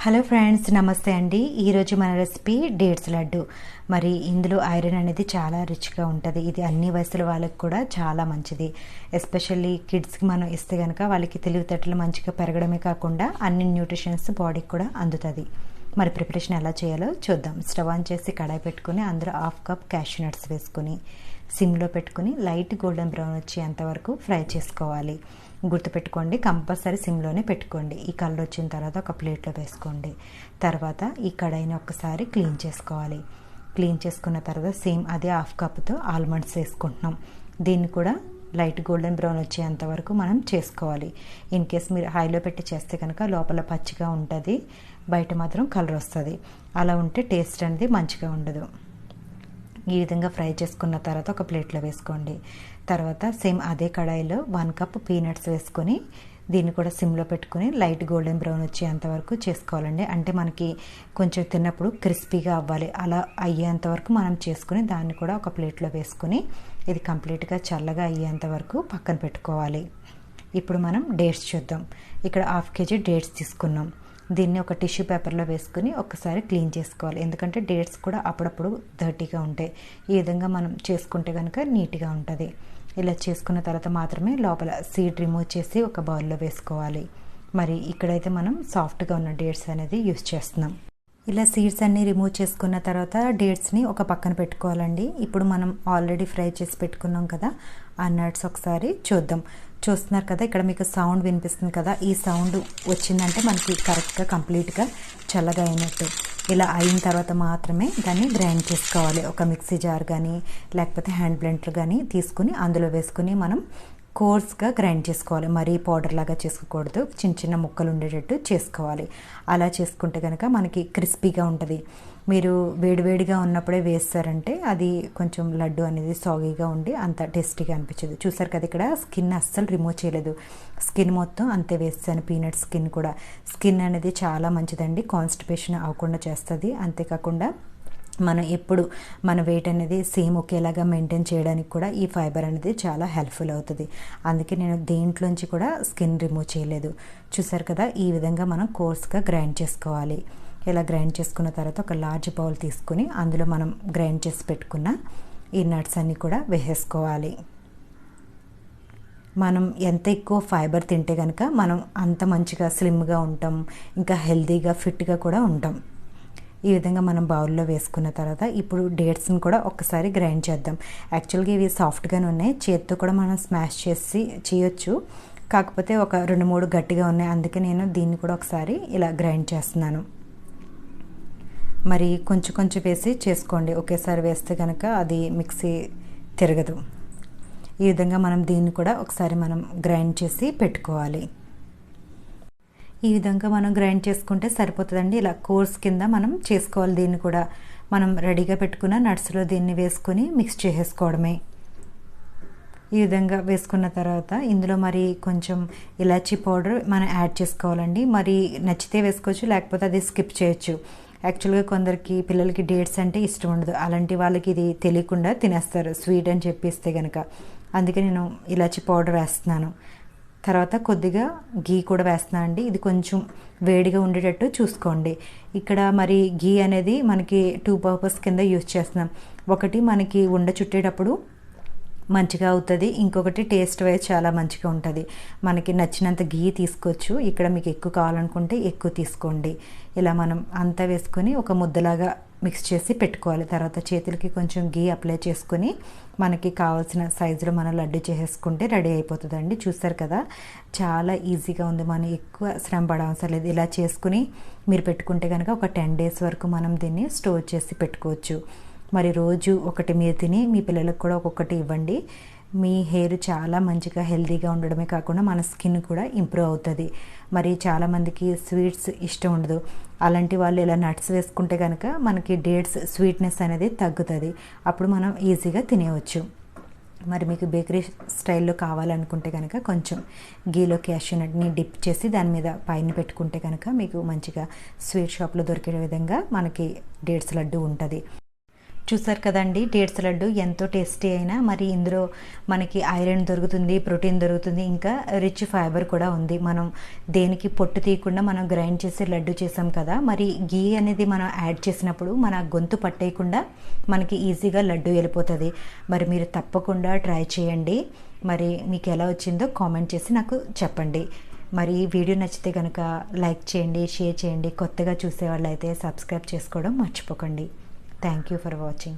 Hello friends, నమస్తే అండి. ఈరోజు మన రెసిపీ డేట్స్ లడ్డు. మరి ఇందులో ఐరన్ అనేది చాలా రిచ్గా ఉంటుంది. ఇది అన్ని వయసుల వాళ్ళకి కూడా చాలా మంచిది. ఎస్పెషల్లీ కిడ్స్కి మనం ఇస్తే కనుక వాళ్ళకి తెలివితేటలు మంచిగా పెరగడమే కాకుండా అన్ని న్యూట్రిషన్స్ బాడీకి కూడా అందుతుంది. మరి ప్రిపరేషన్ ఎలా చేయాలో చూద్దాం. స్టవ్ ఆన్ చేసి కడాయి పెట్టుకుని అందులో 1/2 కప్ క్యాష్యూ నట్స్ వేసుకుని సిమ్లో పెట్టుకుని లైట్ గోల్డెన్ బ్రౌన్ వచ్చేంత వరకు ఫ్రై చేసుకోవాలి. గుర్తుపెట్టుకోండి, కంపల్సరీ సిమ్లోనే పెట్టుకోండి. ఈ కలర్ వచ్చిన తర్వాత ఒక ప్లేట్లో వేసుకోండి. తర్వాత ఈ కడాయిని ఒక్కసారి క్లీన్ చేసుకోవాలి. క్లీన్ చేసుకున్న తర్వాత సేమ్ అదే 1/2 కప్తో ఆల్మండ్స్ వేసుకుంటున్నాం. దీన్ని కూడా లైట్ గోల్డెన్ బ్రౌన్ వచ్చేంత వరకు మనం చేసుకోవాలి. ఇన్ కేస్ మీరు హైలో పెట్టి చేస్తే కనుక లోపల పచ్చిగా ఉంటుంది, బయట మాత్రం కలర్ వస్తుంది. అలా ఉంటే టేస్ట్ అనేది మంచిగా ఉండదు. ఈ విధంగా ఫ్రై చేసుకున్న తర్వాత ఒక ప్లేట్లో వేసుకోండి. తర్వాత సేమ్ అదే కడాయిలో 1 కప్ పీనట్స్ వేసుకొని దీన్ని కూడా సిమ్లో పెట్టుకుని లైట్ గోల్డెన్ బ్రౌన్ వచ్చేంత వరకు చేసుకోవాలండి. అంటే మనకి కొంచెం తిన్నప్పుడు క్రిస్పీగా అవ్వాలి. అలా అయ్యేంత వరకు మనం చేసుకుని దాన్ని కూడా ఒక ప్లేట్లో వేసుకుని ఇది కంప్లీట్గా చల్లగా అయ్యేంత వరకు పక్కన పెట్టుకోవాలి. ఇప్పుడు మనం డేట్స్ చూద్దాం. ఇక్కడ 1/2 kg డేట్స్ తీసుకున్నాం. దీన్ని ఒక టిష్యూ పేపర్లో వేసుకుని ఒకసారి క్లీన్ చేసుకోవాలి. ఎందుకంటే డేట్స్ కూడా అప్పుడప్పుడు డర్టీగా ఉంటాయి. ఈ విధంగా మనం చేసుకుంటే కనుక నీట్గా ఉంటుంది. ఇలా చేసుకున్న తర్వాత మాత్రమే లోపల సీడ్ రిమూవ్ చేసి ఒక బౌల్లో వేసుకోవాలి. మరి ఇక్కడైతే మనం సాఫ్ట్గా ఉన్న డేట్స్ అనేది యూస్ చేస్తున్నాం. ఇలా సీడ్స్ అన్నీ రిమూవ్ చేసుకున్న తర్వాత డేట్స్ని ఒక పక్కన పెట్టుకోవాలండి. ఇప్పుడు మనం ఆల్రెడీ ఫ్రై చేసి పెట్టుకున్నాం కదా, ఆ నట్స్ ఒకసారి చూద్దాం. చూస్తున్నారు కదా, ఇక్కడ మీకు సౌండ్ వినిపిస్తుంది కదా. ఈ సౌండ్ వచ్చిందంటే మనకి కరెక్ట్గా కంప్లీట్గా చల్లగా అయినట్టు. ఇలా అయిన తర్వాత మాత్రమే దాన్ని గ్రైండ్ చేసుకోవాలి. ఒక మిక్సీ జార్ కానీ లేకపోతే హ్యాండ్ బ్లెండర్ కానీ తీసుకుని అందులో వేసుకుని మనం కోర్స్గా గ్రైండ్ చేసుకోవాలి. మరీ పౌడర్ లాగా చేసుకోకూడదు, చిన్న చిన్న ముక్కలు ఉండేటట్టు చేసుకోవాలి. అలా చేసుకుంటే కనుక మనకి క్రిస్పీగా ఉంటుంది. మీరు వేడివేడిగా ఉన్నప్పుడే వేస్తారంటే అది కొంచెం లడ్డు అనేది సాగీగా ఉండి అంత టేస్టీగా అనిపించదు. చూసారు కదా, ఇక్కడ స్కిన్ అస్సలు రిమూవ్ చేయలేదు. స్కిన్ మొత్తం అంతే వేస్తాను. పీనట్ స్కిన్ కూడా. స్కిన్ అనేది చాలా మంచిదండి, కాన్స్టిపేషన్ అవ్వకుండా చేస్తుంది. అంతేకాకుండా మనం ఎప్పుడు మన వెయిట్ అనేది సేమ్ ఒకేలాగా మెయింటైన్ చేయడానికి కూడా ఈ ఫైబర్ అనేది చాలా హెల్ప్ఫుల్ అవుతుంది. అందుకే నేను దేంట్లోంచి కూడా స్కిన్ రిమూవ్ చేయలేదు. చూసారు కదా, ఈ విధంగా మనం కోర్స్గా గ్రైండ్ చేసుకోవాలి. ఇలా గ్రైండ్ చేసుకున్న తర్వాత ఒక లార్జ్ బౌల్ తీసుకుని అందులో మనం గ్రైండ్ చేసి పెట్టుకున్న ఈ నట్స్ అన్నీ కూడా వేసేసుకోవాలి. మనం ఎంత ఎక్కువ ఫైబర్ తింటే కనుక మనం అంత మంచిగా స్లిమ్గా ఉంటాం, ఇంకా హెల్తీగా ఫిట్గా కూడా ఉంటాం. ఈ విధంగా మనం బౌల్లో వేసుకున్న తర్వాత ఇప్పుడు డేట్స్ని కూడా ఒక్కసారి గ్రైండ్ చేద్దాం. యాక్చువల్గా ఇవి సాఫ్ట్గానే ఉన్నాయి, చేతితో కూడా మనం స్మాష్ చేసి చేయొచ్చు. కాకపోతే ఒక 2-3 గట్టిగా ఉన్నాయి, అందుకే నేను దీన్ని కూడా ఒకసారి ఇలా గ్రైండ్ చేస్తున్నాను. మరి కొంచెం కొంచెం వేసి చేసుకోండి. ఒకేసారి వేస్తే కనుక అది మిక్సీ తిరగదు. ఈ విధంగా మనం దీన్ని కూడా ఒకసారి మనం గ్రైండ్ చేసి పెట్టుకోవాలి. ఈ విధంగా మనం గ్రైండ్ చేసుకుంటే సరిపోతుందండి. ఇలా కోర్స్ కింద మనం చేసుకోవాలి. దీన్ని కూడా మనం రెడీగా పెట్టుకున్న నట్స్లో దీన్ని వేసుకొని మిక్స్ చేసేసుకోవడమే. ఈ విధంగా వేసుకున్న తర్వాత ఇందులో మరి కొంచెం ఇలాచీ పౌడర్ మనం యాడ్ చేసుకోవాలండి. మరి నచ్చితే వేసుకోవచ్చు, లేకపోతే అది స్కిప్ చేయొచ్చు. యాక్చువల్గా కొందరికి పిల్లలకి డేట్స్ అంటే ఇష్టం ఉండదు. అలాంటి వాళ్ళకి ఇది తెలియకుండా తినేస్తారు స్వీట్ అని చెప్పిస్తే కనుక. అందుకే నేను ఇలాచీ పౌడర్ వేస్తున్నాను. తర్వాత కొద్దిగా గీ కూడా వేస్తున్నాను అండి. ఇది కొంచెం వేడిగా ఉండేటట్టు చూసుకోండి. ఇక్కడ మరి గీ అనేది మనకి 2 పర్పస్ కింద యూజ్ చేస్తున్నాం. ఒకటి మనకి ఉండ చుట్టేటప్పుడు మంచిగా అవుతుంది, ఇంకొకటి టేస్ట్ వైజ్ చాలా మంచిగా ఉంటుంది. మనకి నచ్చినంత గీ తీసుకోవచ్చు. ఇక్కడ మీకు ఎక్కువ కావాలనుకుంటే ఎక్కువ తీసుకోండి. ఇలా మనం అంతా వేసుకొని ఒక ముద్దలాగా మిక్స్ చేసి పెట్టుకోవాలి. తర్వాత చేతులకి కొంచెం గీ అప్లై చేసుకొని మనకి కావాల్సిన సైజులో మనం లడ్డు చేసేసుకుంటే రెడీ అయిపోతుందండి. చూసారు కదా, చాలా ఈజీగా ఉంది. మనం ఎక్కువ శ్రమ పడవసరం లేదు. ఇలా చేసుకుని మీరు పెట్టుకుంటే కనుక ఒక 10 days వరకు మనం దీన్ని స్టోర్ చేసి పెట్టుకోవచ్చు. మరి రోజు ఒకటి మీరు తిని మీ పిల్లలకు కూడా ఒక్కొక్కటి ఇవ్వండి. మీ హెయిర్ చాలా మంచిగా హెల్తీగా ఉండడమే కాకుండా మన స్కిన్ కూడా ఇంప్రూవ్ అవుతుంది. మరి చాలామందికి స్వీట్స్ ఇష్టం ఉండదు. అలాంటి వాళ్ళు ఇలా నట్స్ వేసుకుంటే కనుక మనకి డేట్స్ స్వీట్నెస్ అనేది తగ్గుతుంది. అప్పుడు మనం ఈజీగా తినేయవచ్చు. మరి మీకు బేకరీ స్టైల్లో కావాలనుకుంటే కనుక కొంచెం గీలో క్యాష్యూ నట్ని డిప్ చేసి దాని మీద పైన పెట్టుకుంటే కనుక మీకు మంచిగా స్వీట్ షాప్లో దొరికే విధంగా మనకి డేట్స్ లడ్డు ఉంటుంది. చూసారు కదండి, డేట్స్ లడ్డు ఎంతో టేస్టీ అయినా మరి ఇందులో మనకి ఐరన్ దొరుకుతుంది, ప్రోటీన్ దొరుకుతుంది, ఇంకా రిచ్ ఫైబర్ కూడా ఉంది. మనం దేనికి పొట్టు తీయకుండా మనం గ్రైండ్ చేసి లడ్డు చేసాం కదా, మరి గీ అనేది మనం యాడ్ చేసినప్పుడు మన గొంతు పట్టేయకుండా మనకి ఈజీగా లడ్డు వెళ్ళిపోతుంది. మరి మీరు తప్పకుండా ట్రై చేయండి. మరి మీకు ఎలా వచ్చిందో కామెంట్ చేసి నాకు చెప్పండి. మరి ఈ వీడియో నచ్చితే కనుక లైక్ చేయండి, షేర్ చేయండి. కొత్తగా చూసే వాళ్ళైతే సబ్స్క్రైబ్ చేసుకోవడం మర్చిపోకండి. Thank you for watching.